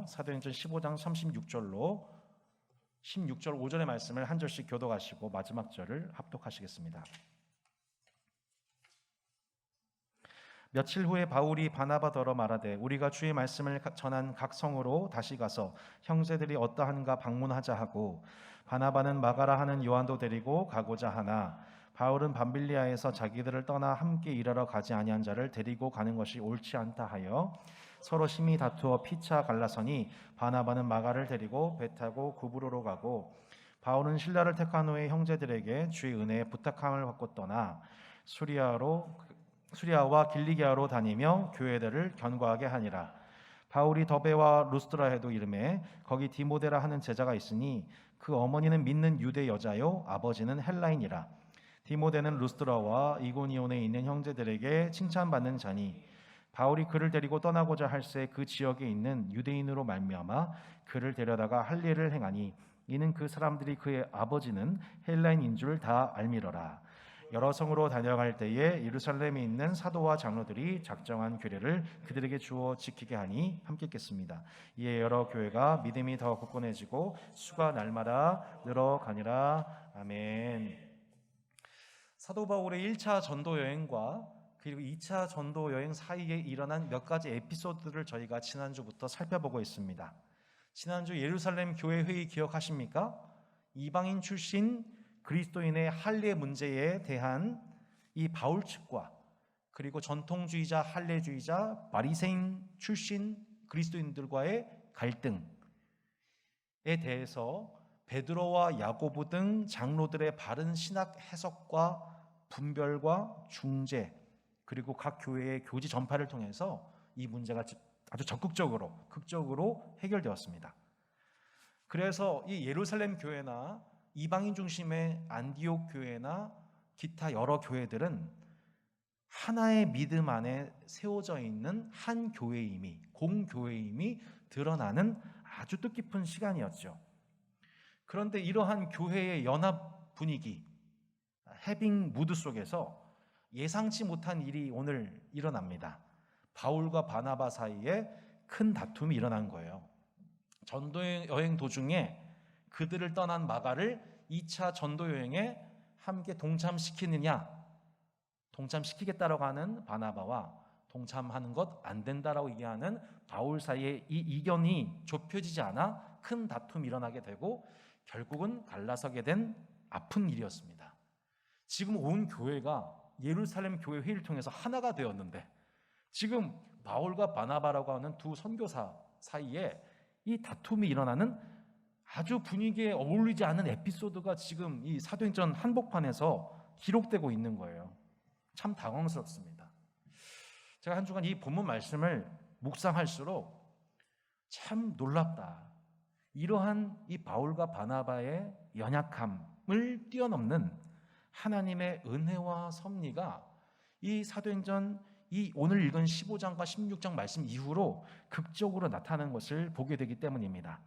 사도행전 15장 36절로 16절 5절의 말씀을 한 절씩 교독하시고 마지막 절을 합독하시겠습니다. 며칠 후에 바울이 바나바더러 말하되 우리가 주의 말씀을 전한 각 성으로 다시 가서 형제들이 어떠한가 방문하자 하고, 바나바는 마가라 하는 요한도 데리고 가고자 하나 바울은 밤빌리아에서 자기들을 떠나 함께 일하러 가지 아니한 자를 데리고 가는 것이 옳지 않다 하여 서로 심히 다투어 피차 갈라서니, 바나바는 마가를 데리고 배 타고 구브로로 가고, 바울은 신라를 택한 후에 형제들에게 주의 은혜에 부탁함을 받고 떠나 수리아와 길리기아로 다니며 교회들을 견고하게 하니라. 바울이 더베와 루스드라에도 이르매 거기 디모데라 하는 제자가 있으니 그 어머니는 믿는 유대 여자요 아버지는 헬라인이라. 디모데는 루스드라와 이고니온에 있는 형제들에게 칭찬받는 자니, 바울이 그를 데리고 떠나고자 할새 그 지역에 있는 유대인으로 말미암아 그를 데려다가 할 일을 행하니, 이는 그 사람들이 그의 아버지는 헬라인인 줄 다 알미러라. 여러 성으로 다녀갈 때에 예루살렘에 있는 사도와 장로들이 작정한 규례를 그들에게 주어 지키게 하니 함께 읽겠습니다. 이에 여러 교회가 믿음이 더 굳건해지고 수가 날마다 늘어가니라. 아멘. 사도 바울의 1차 전도 여행과 그리고 2차 전도 여행 사이에 일어난 몇 가지 에피소드를 저희가 지난주부터 살펴보고 있습니다. 지난주 예루살렘 교회 회의 기억하십니까? 이방인 출신 그리스도인의 할례 문제에 대한 이 바울 측과, 그리고 전통주의자 할례주의자 바리새인 출신 그리스도인들과의 갈등에 대해서 베드로와 야고보 등 장로들의 바른 신학 해석과 분별과 중재, 그리고 각 교회의 교지 전파를 통해서 이 문제가 아주 극적으로 해결되었습니다. 그래서 이 예루살렘 교회나 이방인 중심의 안디옥 교회나 기타 여러 교회들은 하나의 믿음 안에 세워져 있는 한 교회임이, 공교회임이 드러나는 아주 뜻깊은 시간이었죠. 그런데 이러한 교회의 연합 분위기, 해빙 무드 속에서 예상치 못한 일이 오늘 일어납니다. 바울과 바나바 사이에 큰 다툼이 일어난 거예요. 전도 여행 도중에 그들을 떠난 마가를 2차 전도 여행에 함께 동참시키겠다라고 하는 바나바와 동참하는 것 안 된다라고 얘기하는 바울 사이에 이 이견이 좁혀지지 않아 큰 다툼이 일어나게 되고 결국은 갈라서게 된 아픈 일이었습니다. 지금 온 교회가 예루살렘 교회 회의를 통해서 하나가 되었는데, 지금 바울과 바나바라고 하는 두 선교사 사이에 이 다툼이 일어나는 아주 분위기에 어울리지 않는 에피소드가 지금 이 사도행전 한복판에서 기록되고 있는 거예요. 참 당황스럽습니다. 제가 한 주간 이 본문 말씀을 묵상할수록 참 놀랍다. 이러한 이 바울과 바나바의 연약함을 뛰어넘는 하나님의 은혜와 섭리가 이 사도행전 이 오늘 읽은 15장과 16장 말씀 이후로 극적으로 나타나는 것을 보게 되기 때문입니다.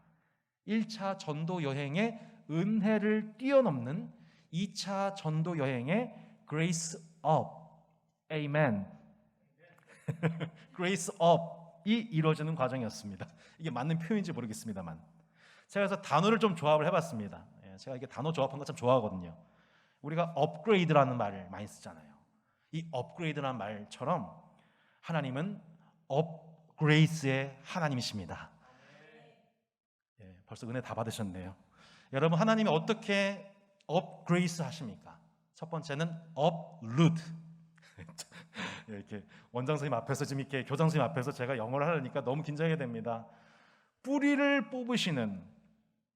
1차 전도 여행의 은혜를 뛰어넘는 2차 전도 여행의 grace up, amen, grace up이 이루어지는 과정이었습니다. 이게 맞는 표현인지 모르겠습니다만, 제가 그래서 단어를 좀 조합을 해봤습니다. 제가 이게 단어 조합한 거 참 좋아하거든요. 우리가 업그레이드라는 말을 많이 쓰잖아요. 이 업그레이드라는 말처럼 하나님은 업그레이스의 하나님이십니다. 벌써 은혜 다 받으셨네요. 여러분, 하나님이 어떻게 업그레이스 하십니까? 첫 번째는 업루트. 이렇게 원장 선생님 앞에서 지금 이렇게 교장 선생님 앞에서 제가 영어를 하려니까 너무 긴장이 됩니다. 뿌리를 뽑으시는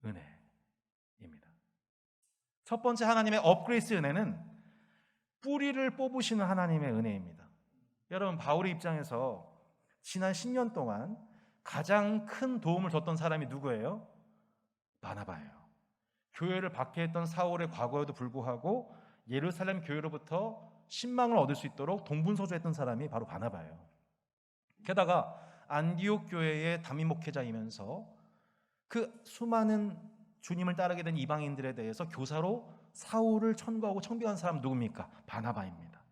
은혜입니다. 첫 번째 하나님의 업그레이스 은혜는 뿌리를 뽑으시는 하나님의 은혜입니다. 여러분, 바울의 입장에서 지난 10년 동안 가장 큰 도움을 줬던 사람이 누구예요? 바나바예요. 교회를 박해했던 사울의 과거에도 불구하고 예루살렘 교회로부터 신망을 얻을 수 있도록 동분서주했던 사람이 바로 바나바예요. 게다가 안디옥 교회의 담임 목회자이면서 그 수많은 주님을 따르게 된 이방인들에 대해서 교사로 사울을 천구하고 청빙한 사람 누굽니까? 바나바입니다.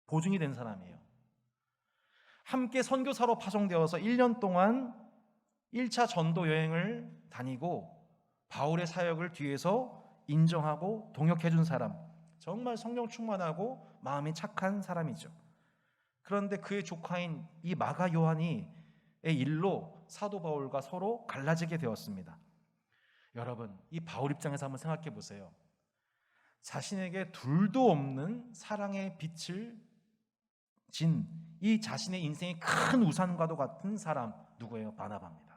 보증이 된 사람이에요. 함께 선교사로 파송되어서 1년 동안 1차 전도 여행을 다니고 바울의 사역을 뒤에서 인정하고 동역해 준 사람, 정말 성령 충만하고 마음이 착한 사람이죠. 그런데 그의 조카인 이 마가 요한이의 일로 사도 바울과 서로 갈라지게 되었습니다. 여러분, 이 바울 입장에서 한번 생각해 보세요. 자신에게 둘도 없는 사랑의 빛을 진 이 자신의 인생의 큰 우산과도 같은 사람, 누구예요? 바나바입니다.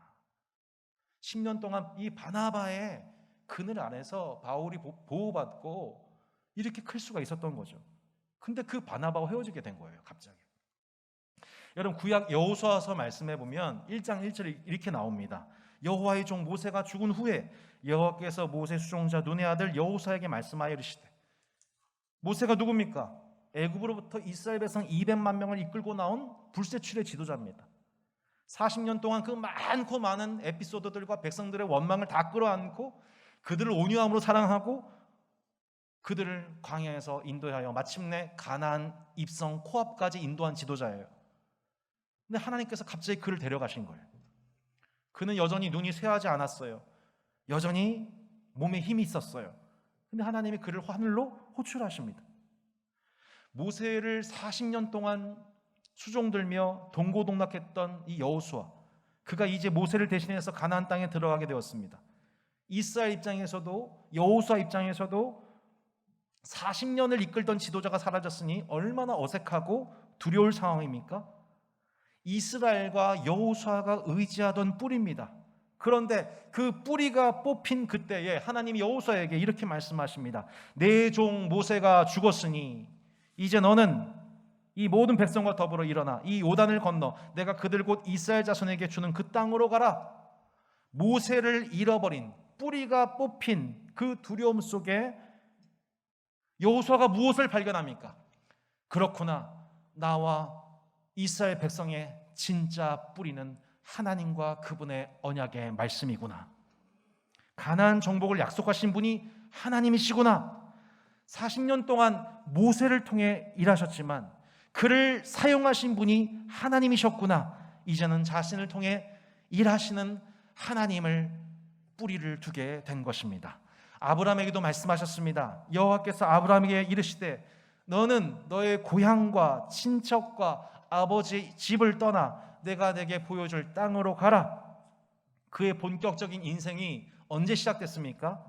10년 동안 이 바나바의 그늘 안에서 바울이 보호받고 이렇게 클 수가 있었던 거죠. 근데 그 바나바와 헤어지게 된 거예요, 갑자기. 여러분, 구약 여호수아서 말씀해 보면 1장 1절에 이렇게 나옵니다. 여호와의 종 모세가 죽은 후에 여호와께서 모세 수종자 눈의 아들 여호수아에게 말씀하여 이르시되, 모세가 누굽니까? 애굽으로부터 이스라엘 백성 200만 명을 이끌고 나온 불세출의 지도자입니다. 40년 동안 그 많고 많은 에피소드들과 백성들의 원망을 다 끌어안고 그들을 온유함으로 사랑하고 그들을 광야에서 인도하여 마침내 가나안 입성 코앞까지 인도한 지도자예요. 근데 하나님께서 갑자기 그를 데려가신 거예요. 그는 여전히 눈이 쇠하지 않았어요. 여전히 몸에 힘이 있었어요. 근데 하나님이 그를 하늘로 호출하십니다. 모세를 40년 동안 수종들며 동고동락했던 이 여호수아, 그가 이제 모세를 대신해서 가나안 땅에 들어가게 되었습니다. 이스라엘 입장에서도 여호수아 입장에서도 40년을 이끌던 지도자가 사라졌으니 얼마나 어색하고 두려울 상황입니까? 이스라엘과 여호수아가 의지하던 뿌리입니다. 그런데 그 뿌리가 뽑힌 그때에 하나님이 여호수아에게 이렇게 말씀하십니다. 내 종 모세가 죽었으니 이제 너는 이 모든 백성과 더불어 일어나 이 요단을 건너 내가 그들 곧 이스라엘 자손에게 주는 그 땅으로 가라. 모세를 잃어버린 뿌리가 뽑힌 그 두려움 속에 여호수아가 무엇을 발견합니까? 그렇구나, 나와 이스라엘 백성의 진짜 뿌리는 하나님과 그분의 언약의 말씀이구나. 가나안 정복을 약속하신 분이 하나님이시구나. 40년 동안 모세를 통해 일하셨지만 그를 사용하신 분이 하나님이셨구나. 이제는 자신을 통해 일하시는 하나님을 뿌리를 두게 된 것입니다. 아브라함에게도 말씀하셨습니다. 여호와께서 아브라함에게 이르시되 너는 너의 고향과 친척과 아버지의 집을 떠나 내가 내게 보여줄 땅으로 가라. 그의 본격적인 인생이 언제 시작됐습니까?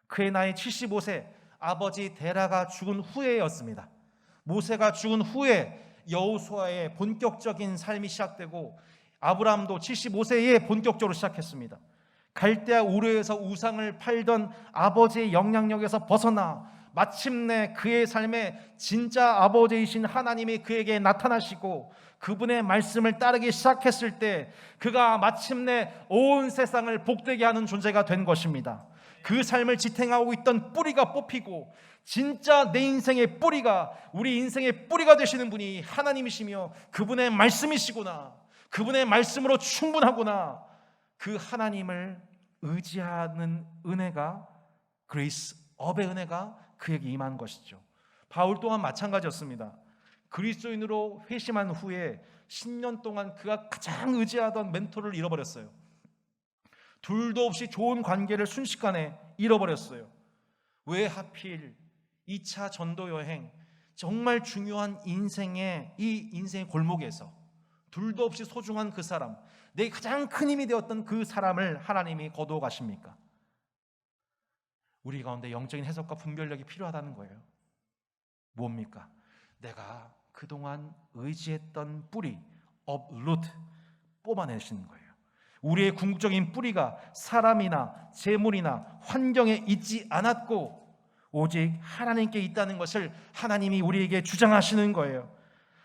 그의 나이 75세, 아버지 데라가 죽은 후에였습니다. 모세가 죽은 후에 여호수아의 본격적인 삶이 시작되고 아브라함도 75세에 본격적으로 시작했습니다. 갈대아 우르에서 우상을 팔던 아버지의 영향력에서 벗어나 마침내 그의 삶에 진짜 아버지이신 하나님이 그에게 나타나시고 그분의 말씀을 따르기 시작했을 때 그가 마침내 온 세상을 복되게 하는 존재가 된 것입니다. 그 삶을 지탱하고 있던 뿌리가 뽑히고 진짜 내 인생의 뿌리가, 우리 인생의 뿌리가 되시는 분이 하나님이시며 그분의 말씀이시구나, 그분의 말씀으로 충분하구나, 그 하나님을 의지하는 은혜가, 그레이스 업의 은혜가 그에게 임한 것이죠. 바울 또한 마찬가지였습니다. 그리스도인으로 회심한 후에 10년 동안 그가 가장 의지하던 멘토를 잃어버렸어요. 둘도 없이 좋은 관계를 순식간에 잃어버렸어요. 왜 하필 2차 전도 여행, 정말 중요한 인생의 이 인생의 골목에서 둘도 없이 소중한 그 사람, 내 가장 큰 힘이 되었던 그 사람을 하나님이 거두어 가십니까? 우리 가운데 영적인 해석과 분별력이 필요하다는 거예요. 뭡니까? 내가 그동안 의지했던 뿌리, uproot, 뽑아내시는 거예요. 우리의 궁극적인 뿌리가 사람이나 재물이나 환경에 있지 않았고 오직 하나님께 있다는 것을 하나님이 우리에게 주장하시는 거예요.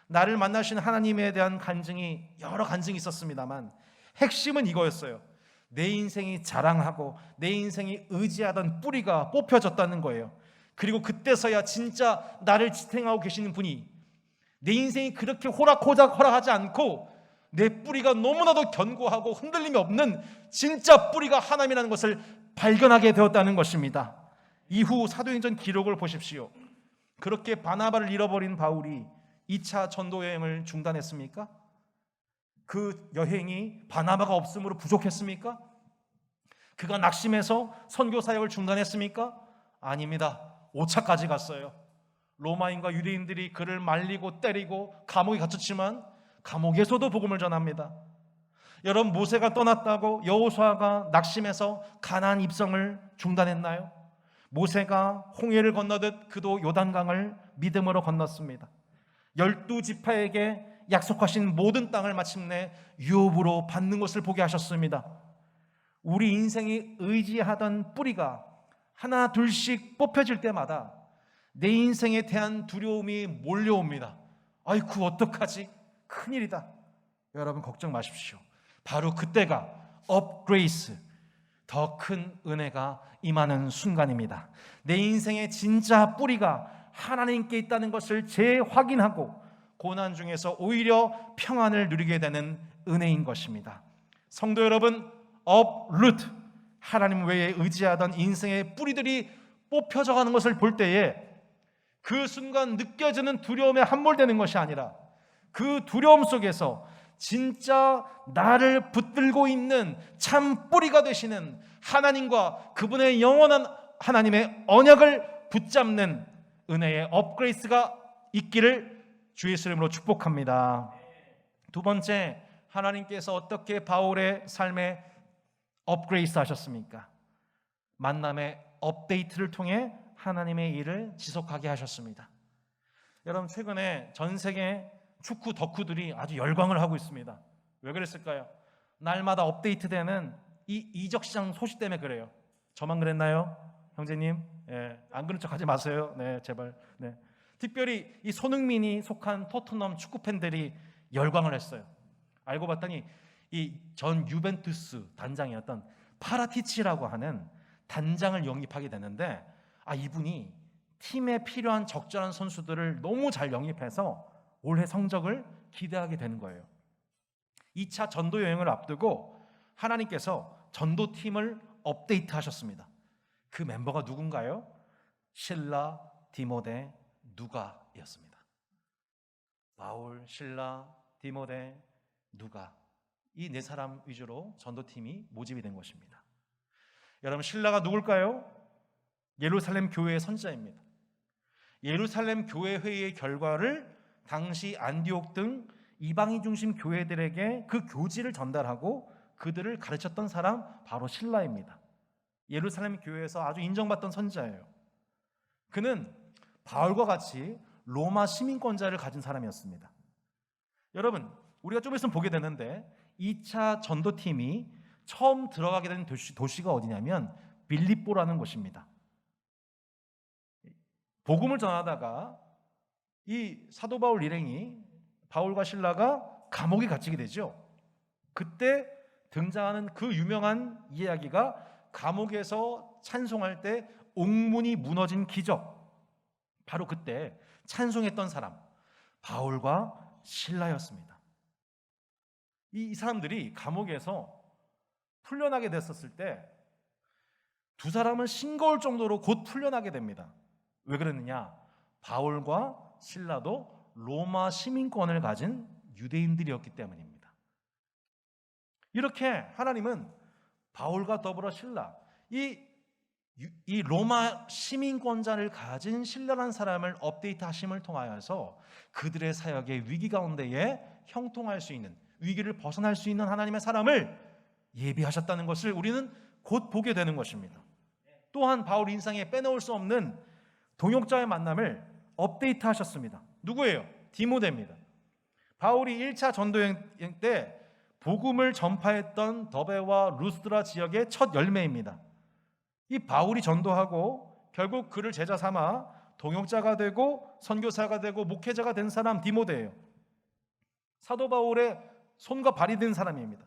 나를 만나신 하나님에 대한 간증이 여러 간증이 있었습니다만 핵심은 이거였어요. 내 인생이 자랑하고 내 인생이 의지하던 뿌리가 뽑혀졌다는 거예요. 그리고 그때서야 진짜 나를 지탱하고 계시는 분이, 내 인생이 그렇게 호락호락하지 않고 내 뿌리가 너무나도 견고하고 흔들림이 없는 진짜 뿌리가 하나님이라는 것을 발견하게 되었다는 것입니다. 이후 사도행전 기록을 보십시오. 그렇게 바나바를 잃어버린 바울이 2차 전도 여행을 중단했습니까? 그 여행이 바나바가 없음으로 부족했습니까? 그가 낙심해서 선교 사역을 중단했습니까? 아닙니다. 5차까지 갔어요. 로마인과 유대인들이 그를 말리고 때리고 감옥에 갇혔지만 감옥에서도 복음을 전합니다. 여러분, 모세가 떠났다고 여호수아가 낙심해서 가나안 입성을 중단했나요? 모세가 홍해를 건너듯 그도 요단강을 믿음으로 건넜습니다. 12지파에게 약속하신 모든 땅을 마침내 유업으로 받는 것을 보게 하셨습니다. 우리 인생이 의지하던 뿌리가 하나 둘씩 뽑혀질 때마다 내 인생에 대한 두려움이 몰려옵니다. 아이쿠, 어떡하지? 큰일이다. 여러분, 걱정 마십시오. 바로 그때가 업그레이스, 더 큰 은혜가 임하는 순간입니다. 내 인생의 진짜 뿌리가 하나님께 있다는 것을 재확인하고 고난 중에서 오히려 평안을 누리게 되는 은혜인 것입니다. 성도 여러분, 업루트, 하나님 외에 의지하던 인생의 뿌리들이 뽑혀져 가는 것을 볼 때에 그 순간 느껴지는 두려움에 함몰되는 것이 아니라 그 두려움 속에서 진짜 나를 붙들고 있는 참 뿌리가 되시는 하나님과 그분의 영원한 하나님의 언약을 붙잡는 은혜의 업그레이스가 있기를 주의 이름으로 축복합니다. 두 번째, 하나님께서 어떻게 바울의 삶에 업그레이스 하셨습니까? 만남의 업데이트를 통해 하나님의 일을 지속하게 하셨습니다. 여러분, 최근에 전 세계 축구 덕후들이 아주 열광을 하고 있습니다. 왜 그랬을까요? 날마다 업데이트되는 이 이적시장 소식 때문에 그래요. 저만 그랬나요? 형제님? 안 그런 척 하지 마세요. 제발. 특별히 이 손흥민이 속한 토트넘 축구 팬들이 열광을 했어요. 알고 봤더니 이 전 유벤투스 단장이었던 파라티치라고 하는 단장을 영입하게 되는데, 이분이 팀에 필요한 적절한 선수들을 너무 잘 영입해서 올해 성적을 기대하게 되는 거예요. 2차 전도 여행을 앞두고 하나님께서 전도팀을 업데이트 하셨습니다. 그 멤버가 누군가요? 실라, 디모데, 누가였습니다. 바울, 실라, 디모데, 누가, 이 네 사람 위주로 전도팀이 모집이 된 것입니다. 여러분, 실라가 누굴까요? 예루살렘 교회의 선지자입니다. 예루살렘 교회 회의의 결과를 당시 안디옥 등 이방인 중심 교회들에게 그 교지를 전달하고 그들을 가르쳤던 사람, 바로 실라입니다. 예루살렘 교회에서 아주 인정받던 선지자예요. 그는 바울과 같이 로마 시민권자를 가진 사람이었습니다. 여러분, 우리가 좀 있으면 보게 되는데 2차 전도팀이 처음 들어가게 된 도시가 어디냐면 빌립보라는 곳입니다. 복음을 전하다가 이 사도 바울 일행이, 바울과 실라가 감옥에 갇히게 되죠. 그때 등장하는 그 유명한 이야기가 감옥에서 찬송할 때 옥문이 무너진 기적, 바로 그때 찬송했던 사람, 바울과 실라였습니다. 이 사람들이 감옥에서 풀려나게 됐었을 때 두 사람은 싱거울 정도로 곧 풀려나게 됩니다. 왜 그랬느냐? 바울과 실라도 로마 시민권을 가진 유대인들이었기 때문입니다. 이렇게 하나님은 바울과 더불어 실라, 이 로마 시민권자를 가진 실라라는 사람을 업데이트 하심을 통하여서 그들의 사역의 위기 가운데에 형통할 수 있는, 위기를 벗어날 수 있는 하나님의 사람을 예비하셨다는 것을 우리는 곧 보게 되는 것입니다. 또한 바울 인생에 빼놓을 수 없는 동역자의 만남을 업데이트 하셨습니다. 누구예요? 디모데입니다. 바울이 1차 전도여행 때 복음을 전파했던 더베와 루스드라 지역의 첫 열매입니다. 이 바울이 전도하고 결국 그를 제자 삼아 동역자가 되고 선교사가 되고 목회자가 된 사람, 디모데예요. 사도 바울의 손과 발이 된 사람입니다.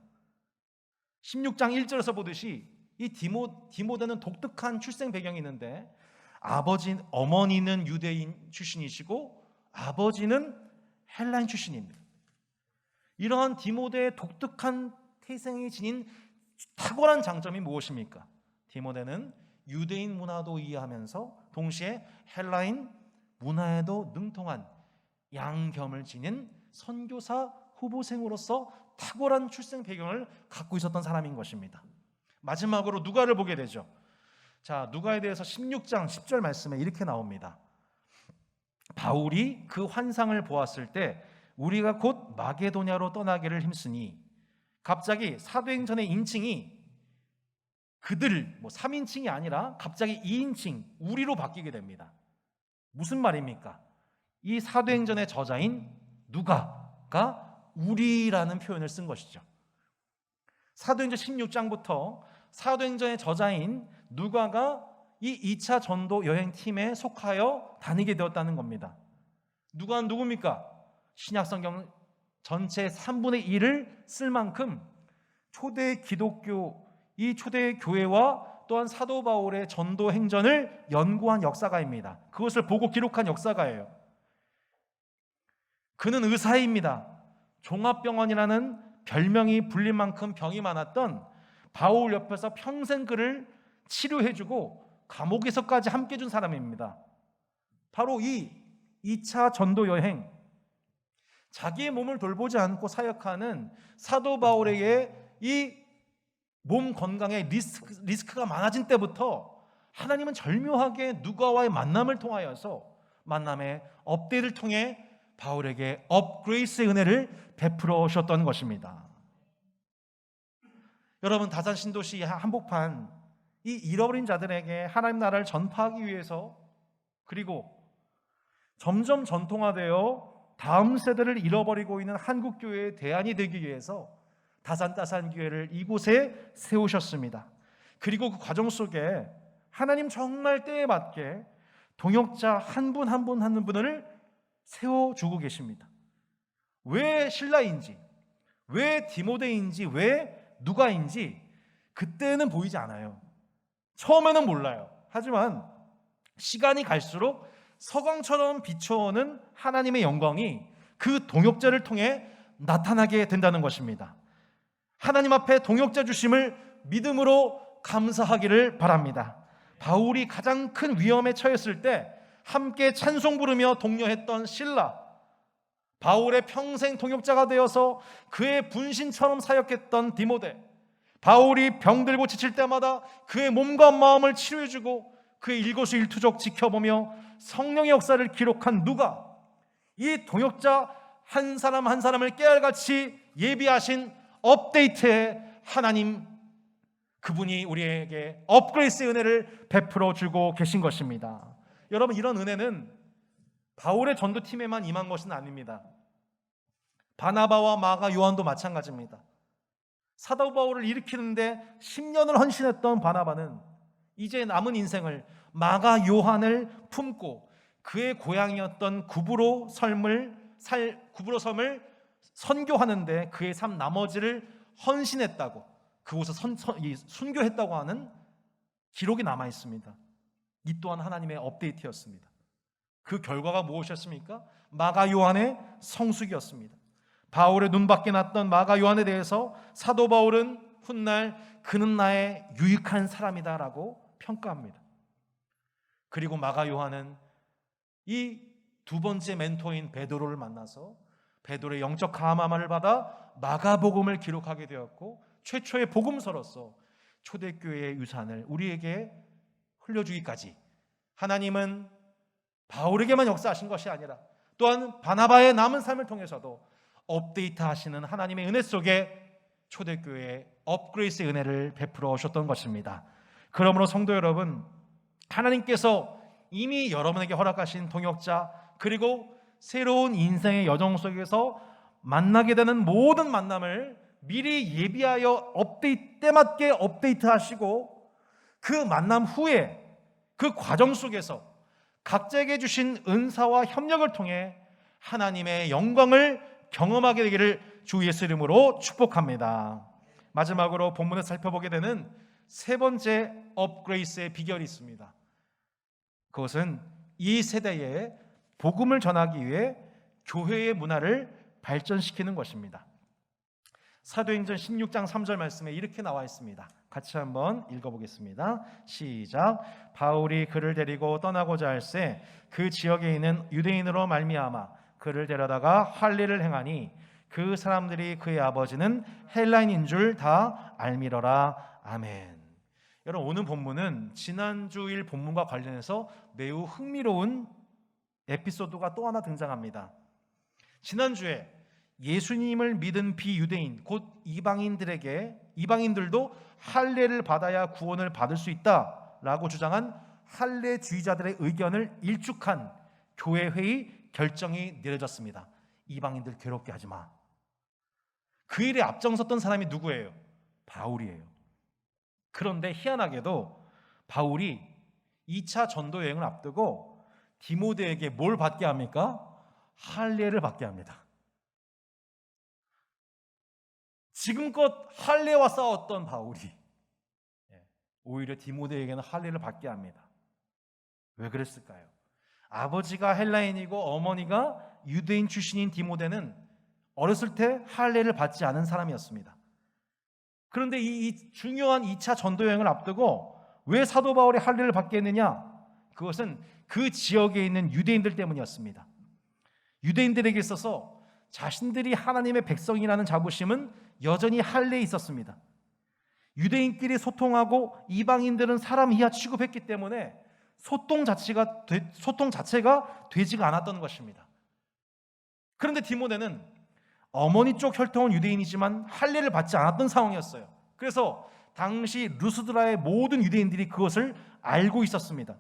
16장 1절에서 보듯이 이 디모데는 독특한 출생 배경이 있는데, 어머니는 유대인 출신이시고 아버지는 헬라인 출신입니다. 이러한 디모데의 독특한 태생이 지닌 탁월한 장점이 무엇입니까? 디모데는 유대인 문화도 이해하면서 동시에 헬라인 문화에도 능통한 양겸을 지닌 선교사 후보생으로서 탁월한 출생 배경을 갖고 있었던 사람인 것입니다. 마지막으로 누가를 보게 되죠. 자, 누가에 대해서 16장 10절 말씀에 이렇게 나옵니다. 바울이 그 환상을 보았을 때 우리가 곧 마게도냐로 떠나기를 힘쓰니, 갑자기 사도행전의 인칭이 그들 3인칭이 아니라 갑자기 2인칭 우리로 바뀌게 됩니다. 무슨 말입니까? 이 사도행전의 저자인 누가가 우리라는 표현을 쓴 것이죠. 사도행전 16장부터 사도행전의 저자인 누가가 이 2차 전도 여행팀에 속하여 다니게 되었다는 겁니다. 누가는 누굽니까? 신약성경 전체 3분의 1을 쓸 만큼 초대 기독교, 이 초대 교회와 또한 사도 바울의 전도 행전을 연구한 역사가입니다. 그것을 보고 기록한 역사가예요. 그는 의사입니다. 종합병원이라는 별명이 불릴 만큼 병이 많았던 바울 옆에서 평생 그를 치료해주고 감옥에서까지 함께 준 사람입니다. 바로 이 2차 전도 여행, 자기의 몸을 돌보지 않고 사역하는 사도 바울에게 이 몸 건강에 리스크가 많아진 때부터 하나님은 절묘하게 누가와의 만남을 통하여서 만남의 업데이트를 통해 바울에게 업그레이스의 은혜를 베풀어 주셨던 것입니다. 여러분, 다산 신도시 한복판, 이 잃어버린 자들에게 하나님 나라를 전파하기 위해서, 그리고 점점 전통화되어 다음 세대를 잃어버리고 있는 한국교회의 대안이 되기 위해서 다산교회를 이곳에 세우셨습니다. 그리고 그 과정 속에 하나님 정말 때에 맞게 동역자 한 분 한 분 한 분을 세워주고 계십니다. 왜 신라인지, 왜 디모데인지, 왜 누가인지 그때는 보이지 않아요. 처음에는 몰라요. 하지만 시간이 갈수록 서광처럼 비춰오는 하나님의 영광이 그 동역자를 통해 나타나게 된다는 것입니다. 하나님 앞에 동역자 주심을 믿음으로 감사하기를 바랍니다. 바울이 가장 큰 위험에 처했을 때 함께 찬송 부르며 독려했던 실라, 바울의 평생 동역자가 되어서 그의 분신처럼 사역했던 디모데, 바울이 병들고 지칠 때마다 그의 몸과 마음을 치료해주고 그의 일거수일투족 지켜보며 성령의 역사를 기록한 누가, 이 동역자 한 사람 한 사람을 깨알같이 예비하신 업데이트의 하나님, 그분이 우리에게 업그레이스의 은혜를 베풀어 주고 계신 것입니다. 여러분, 이런 은혜는 바울의 전도팀에만 임한 것은 아닙니다. 바나바와 마가 요한도 마찬가지입니다. 사도 바울을 일으키는데 10년을 헌신했던 바나바는 이제 남은 인생을 마가 요한을 품고 그의 고향이었던 구브로 섬을 선교하는데 그의 삶 나머지를 헌신했다고, 그곳에 순교했다고 하는 기록이 남아 있습니다. 이 또한 하나님의 업데이트였습니다. 그 결과가 무엇이었습니까? 마가 요한의 성숙이었습니다. 바울의 눈밖에 났던 마가 요한에 대해서 사도 바울은 훗날 그는 나의 유익한 사람이다라고 평가합니다. 그리고 마가 요한은 이 두 번째 멘토인 베드로를 만나서 베드로의 영적 감화를 받아 마가복음을 기록하게 되었고, 최초의 복음서로서 초대교회의 유산을 우리에게 흘려주기까지 하나님은 바울에게만 역사하신 것이 아니라 또한 바나바의 남은 삶을 통해서도 업데이트하시는 하나님의 은혜 속에 초대교회의 업그레이스의 은혜를 베풀어 오셨던 것입니다. 그러므로 성도 여러분, 하나님께서 이미 여러분에게 허락하신 동역자, 그리고 새로운 인생의 여정 속에서 만나게 되는 모든 만남을 미리 예비하여 때맞게 업데이트하시고, 그 만남 후에 그 과정 속에서 각자에게 주신 은사와 협력을 통해 하나님의 영광을 경험하게 되기를 주 예수 이름으로 축복합니다. 마지막으로 본문에서 살펴보게 되는 세 번째 업그레이스의 비결이 있습니다. 그것은 이 세대에 복음을 전하기 위해 교회의 문화를 발전시키는 것입니다. 사도행전 16장 3절 말씀에 이렇게 나와 있습니다. 같이 한번 읽어보겠습니다. 시작. 바울이 그를 데리고 떠나고자 할새 그 지역에 있는 유대인으로 말미암아 그를 데려다가 할례를 행하니 그 사람들이 그의 아버지는 헬라인인 줄 다 알미러라. 아멘. 여러분, 오늘 본문은 지난주일 본문과 관련해서 매우 흥미로운 에피소드가 또 하나 등장합니다. 지난주에 예수님을 믿은 비유대인 곧 이방인들도 할례를 받아야 구원을 받을 수 있다라고 주장한 할례주의자들의 의견을 일축한 교회 회의 결정이 내려졌습니다. 이방인들 괴롭게 하지 마. 그 일에 앞장섰던 사람이 누구예요? 바울이에요. 그런데 희한하게도 바울이 2차 전도 여행을 앞두고 디모데에게 뭘 받게 합니까? 할례를 받게 합니다. 지금껏 할례와 싸웠던 바울이 오히려 디모데에게는 할례를 받게 합니다. 왜 그랬을까요? 아버지가 헬라인이고 어머니가 유대인 출신인 디모데는 어렸을 때 할례를 받지 않은 사람이었습니다. 그런데 이 중요한 2차 전도 여행을 앞두고 왜 사도 바울이 할례를 받게 했느냐? 그것은 그 지역에 있는 유대인들 때문이었습니다. 유대인들에게 있어서 자신들이 하나님의 백성이라는 자부심은 여전히 할례에 있었습니다. 유대인끼리 소통하고 이방인들은 사람 이하 취급했기 때문에 소통 자체가 되지가 않았던 것입니다. 그런데 디모데는 어머니 쪽 혈통은 유대인이지만 할례를 받지 않았던 상황이었어요. 그래서 당시 루스드라의 모든 유대인들이 그것을 알고 있었습니다.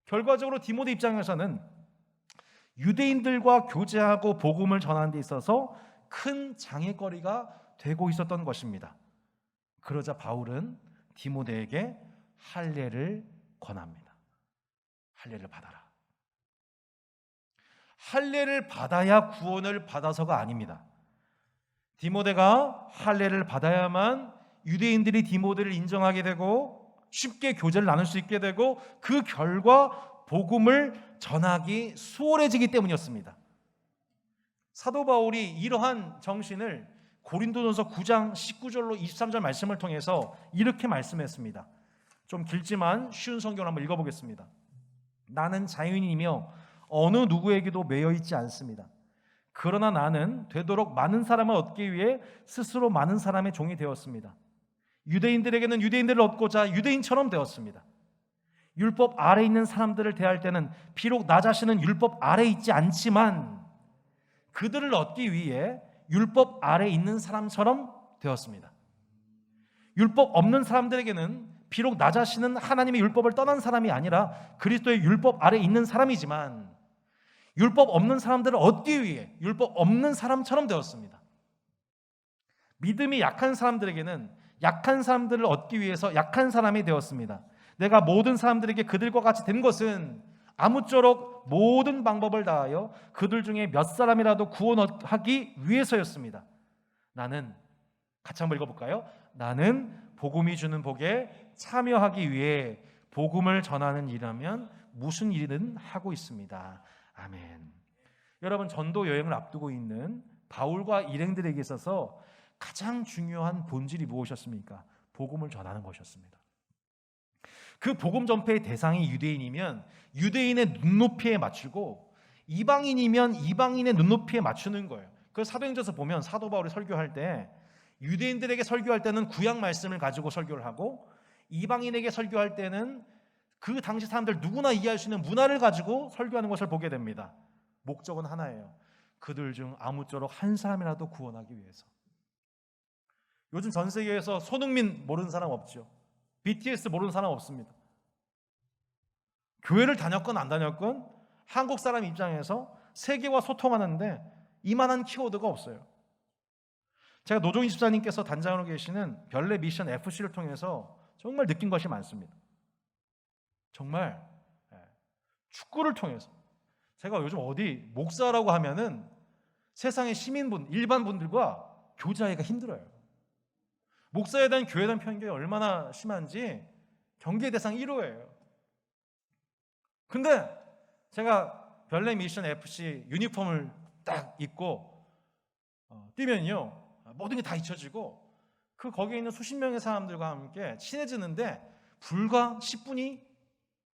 결과적으로 디모데 입장에서는 유대인들과 교제하고 복음을 전하는 데 있어서 큰 장애거리가 되고 있었던 것입니다. 그러자 바울은 디모데에게 할례를 권합니다. 할례를 받아라. 할례를 받아야 구원을 받아서가 아닙니다. 디모데가 할례를 받아야만 유대인들이 디모데를 인정하게 되고 쉽게 교제를 나눌 수 있게 되고 그 결과 복음을 전하기 수월해지기 때문이었습니다. 사도 바울이 이러한 정신을 고린도전서 9장 19절로 23절 말씀을 통해서 이렇게 말씀했습니다. 좀 길지만 쉬운 성경을 한번 읽어보겠습니다. 나는 자유인이며 어느 누구에게도 매여 있지 않습니다. 그러나 나는 되도록 많은 사람을 얻기 위해 스스로 많은 사람의 종이 되었습니다. 유대인들에게는 유대인들을 얻고자 유대인처럼 되었습니다. 율법 아래 있는 사람들을 대할 때는 비록 나 자신은 율법 아래 있지 않지만 그들을 얻기 위해 율법 아래 있는 사람처럼 되었습니다. 율법 없는 사람들에게는 비록 나 자신은 하나님의 율법을 떠난 사람이 아니라 그리스도의 율법 아래 있는 사람이지만 율법 없는 사람들을 얻기 위해 율법 없는 사람처럼 되었습니다. 믿음이 약한 사람들에게는 약한 사람들을 얻기 위해서 약한 사람이 되었습니다. 내가 모든 사람들에게 그들과 같이 된 것은 아무쪼록 모든 방법을 다하여 그들 중에 몇 사람이라도 구원하기 위해서였습니다. 나는 같이 한번 읽어볼까요? 나는 복음이 주는 복에 참여하기 위해 복음을 전하는 일이라면 무슨 일이든 하고 있습니다. 아멘. 여러분, 전도 여행을 앞두고 있는 바울과 일행들에게 있어서 가장 중요한 본질이 무엇이었습니까? 복음을 전하는 것이었습니다. 그 복음 전파의 대상이 유대인이면 유대인의 눈높이에 맞추고 이방인이면 이방인의 눈높이에 맞추는 거예요. 그 사도행전에서 보면 사도 바울이 설교할 때 유대인들에게 설교할 때는 구약 말씀을 가지고 설교를 하고 이방인에게 설교할 때는 그 당시 사람들 누구나 이해할 수 있는 문화를 가지고 설교하는 것을 보게 됩니다. 목적은 하나예요. 그들 중 아무쪼록 한 사람이라도 구원하기 위해서. 요즘 전 세계에서 손흥민 모르는 사람 없죠. BTS 모르는 사람 없습니다. 교회를 다녔건 안 다녔건 한국 사람 입장에서 세계와 소통하는데 이만한 키워드가 없어요. 제가 노종희 집사님께서 단장으로 계시는 별내 미션 FC를 통해서 정말 느낀 것이 많습니다. 정말 축구를 통해서 제가 요즘 어디 목사라고 하면은 세상의 시민분, 일반 분들과 교제하기가 힘들어요. 목사에 대한 교회에 대한 편견이 얼마나 심한지 경계 대상 1호예요. 근데 제가 별내 미션 FC 유니폼을 딱 입고 뛰면요 모든 게 다 잊혀지고 그 거기에 있는 수십 명의 사람들과 함께 친해지는데 불과 10분이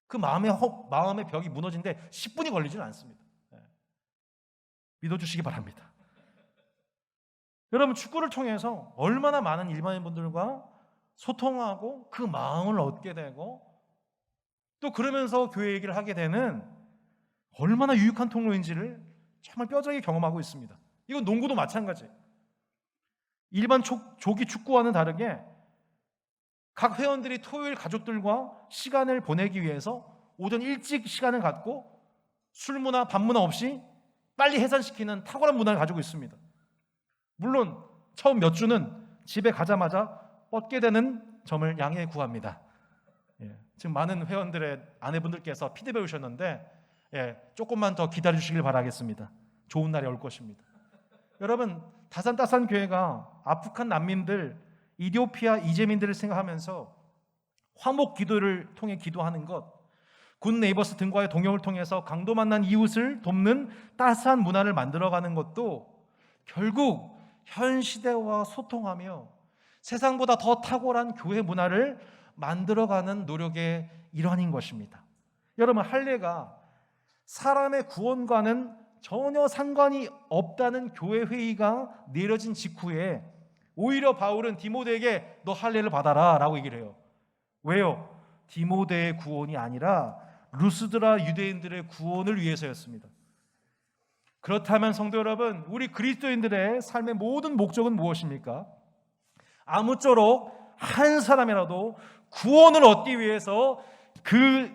그 마음의 벽이 무너지는데 10분이 걸리지는 않습니다. 믿어주시기 바랍니다. 여러분, 축구를 통해서 얼마나 많은 일반인 분들과 소통하고 그 마음을 얻게 되고 또 그러면서 교회 얘기를 하게 되는 얼마나 유익한 통로인지를 정말 뼈저리게 경험하고 있습니다. 이건 농구도 마찬가지예요. 일반 조기 축구와는 다르게 각 회원들이 토요일 가족들과 시간을 보내기 위해서 오전 일찍 시간을 갖고 술 문화, 밥 문화 없이 빨리 해산시키는 탁월한 문화를 가지고 있습니다. 물론 처음 몇 주는 집에 가자마자 뻗게 되는 점을 양해 구합니다. 지금 많은 회원들의 아내분들께서 피드 배우셨는데 조금만 더 기다려주시길 바라겠습니다. 좋은 날이 올 것입니다. 여러분, 다산다산 교회가 아프간 난민들, 이디오피아 이재민들을 생각하면서 화목 기도를 통해 기도하는 것, 굿 네이버스 등과의 동역을 통해서 강도 만난 이웃을 돕는 따스한 문화를 만들어가는 것도 결국 현 시대와 소통하며 세상보다 더 탁월한 교회 문화를 만들어가는 노력의 일환인 것입니다. 여러분, 할례가 사람의 구원과는 전혀 상관이 없다는 교회 회의가 내려진 직후에 오히려 바울은 디모데에게 너 할례를 받아라 라고 얘기를 해요. 왜요? 디모데의 구원이 아니라 루스드라 유대인들의 구원을 위해서였습니다. 그렇다면 성도 여러분, 우리 그리스도인들의 삶의 모든 목적은 무엇입니까? 아무쪼록 한 사람이라도 구원을 얻기 위해서 그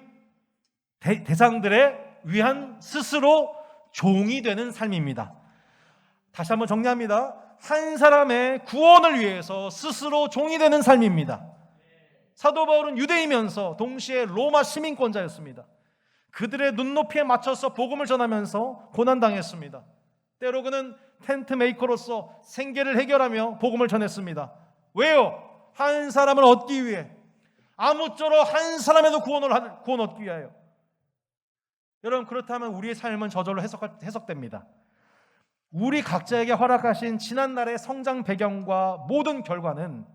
대상들에 위한 스스로 종이 되는 삶입니다. 다시 한번 정리합니다. 한 사람의 구원을 위해서 스스로 종이 되는 삶입니다. 사도 바울은 유대이면서 동시에 로마 시민권자였습니다. 그들의 눈높이에 맞춰서 복음을 전하면서 고난당했습니다. 때로 그는 텐트 메이커로서 생계를 해결하며 복음을 전했습니다. 왜요? 한 사람을 얻기 위해, 아무쪼록 한 사람에도 구원 얻기 위하여. 여러분, 그렇다면 우리의 삶은 저절로 해석됩니다. 우리 각자에게 허락하신 지난날의 성장 배경과 모든 결과는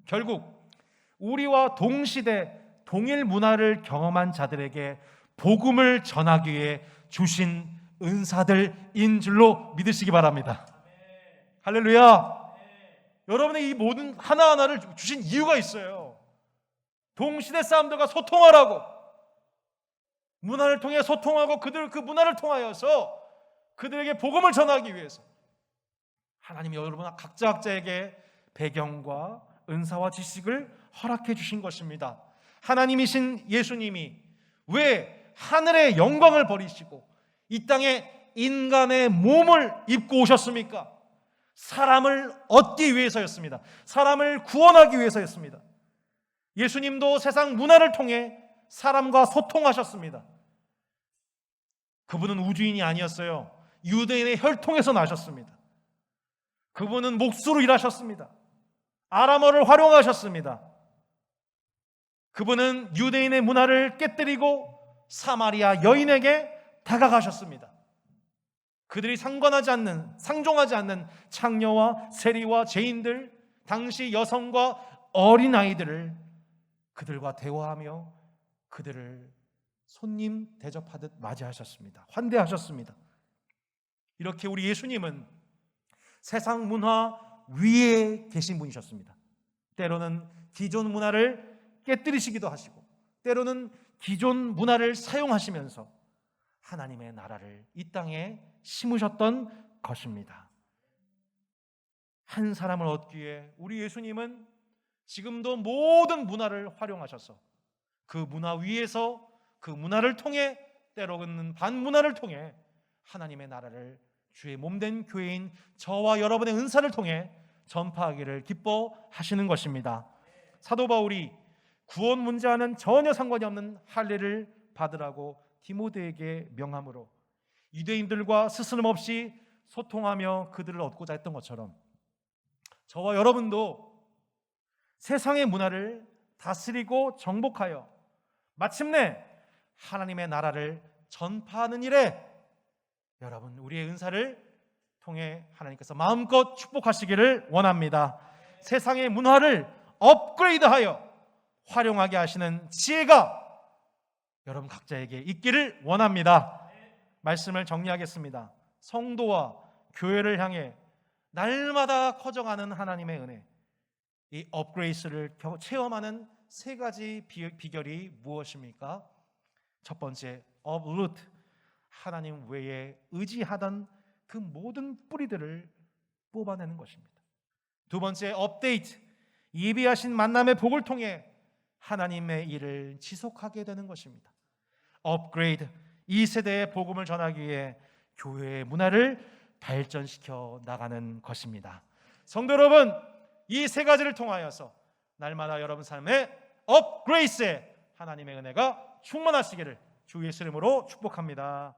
결국 우리와 동시대 동일 문화를 경험한 자들에게 복음을 전하기 위해 주신 은사들인 줄로 믿으시기 바랍니다. 할렐루야. 여러분의 이 모든 하나하나를 주신 이유가 있어요. 동시대 사람들과 소통하라고, 문화를 통해 소통하고 그들 그 문화를 통하여서 그들에게 복음을 전하기 위해서 하나님이 여러분 각자에게 배경과 은사와 지식을 허락해 주신 것입니다. 하나님이신 예수님이 왜 하늘의 영광을 버리시고 이 땅에 인간의 몸을 입고 오셨습니까? 사람을 얻기 위해서였습니다. 사람을 구원하기 위해서였습니다. 예수님도 세상 문화를 통해 사람과 소통하셨습니다. 그분은 우주인이 아니었어요. 유대인의 혈통에서 나셨습니다. 그분은 목수로 일하셨습니다. 아람어를 활용하셨습니다. 그분은 유대인의 문화를 깨뜨리고 사마리아 여인에게 다가가셨습니다. 그들이 상종하지 않는 창녀와 세리와 죄인들, 당시 여성과 어린아이들을 그들과 대화하며 그들을 손님 대접하듯 맞이하셨습니다. 환대하셨습니다. 이렇게 우리 예수님은 세상 문화 위에 계신 분이셨습니다. 때로는 기존 문화를 깨뜨리시기도 하시고 때로는 기존 문화를 사용하시면서 하나님의 나라를 이 땅에 심으셨던 것입니다. 한 사람을 얻기 위해 우리 예수님은 지금도 모든 문화를 활용하셔서 그 문화 위에서 그 문화를 통해 때로는 반문화를 통해 하나님의 나라를 주의 몸된 교회인 저와 여러분의 은사를 통해 전파하기를 기뻐하시는 것입니다. 사도 바울이 구원 문제와는 전혀 상관이 없는 할례를 받으라고 디모데에게 명함으로 유대인들과 스스럼없이 소통하며 그들을 얻고자 했던 것처럼 저와 여러분도 세상의 문화를 다스리고 정복하여 마침내 하나님의 나라를 전파하는 일에 여러분 우리의 은사를 통해 하나님께서 마음껏 축복하시기를 원합니다. 세상의 문화를 업그레이드하여 활용하게 하시는 지혜가 여러분 각자에게 있기를 원합니다. 말씀을 정리하겠습니다. 성도와 교회를 향해 날마다 커져가는 하나님의 은혜, 이 업그레이스를 체험하는 세 가지 비결이 무엇입니까? 첫 번째, uproot, 하나님 외에 의지하던 그 모든 뿌리들을 뽑아내는 것입니다. 두 번째, update, 예비하신 만남의 복을 통해 하나님의 일을 지속하게 되는 것입니다. upgrade, 이 세대의 복음을 전하기 위해 교회의 문화를 발전시켜 나가는 것입니다. 성도 여러분, 이 세 가지를 통하여서 날마다 여러분 삶의 업그레이스에 하나님의 은혜가 충만하시기를 주 예수 이름으로 축복합니다.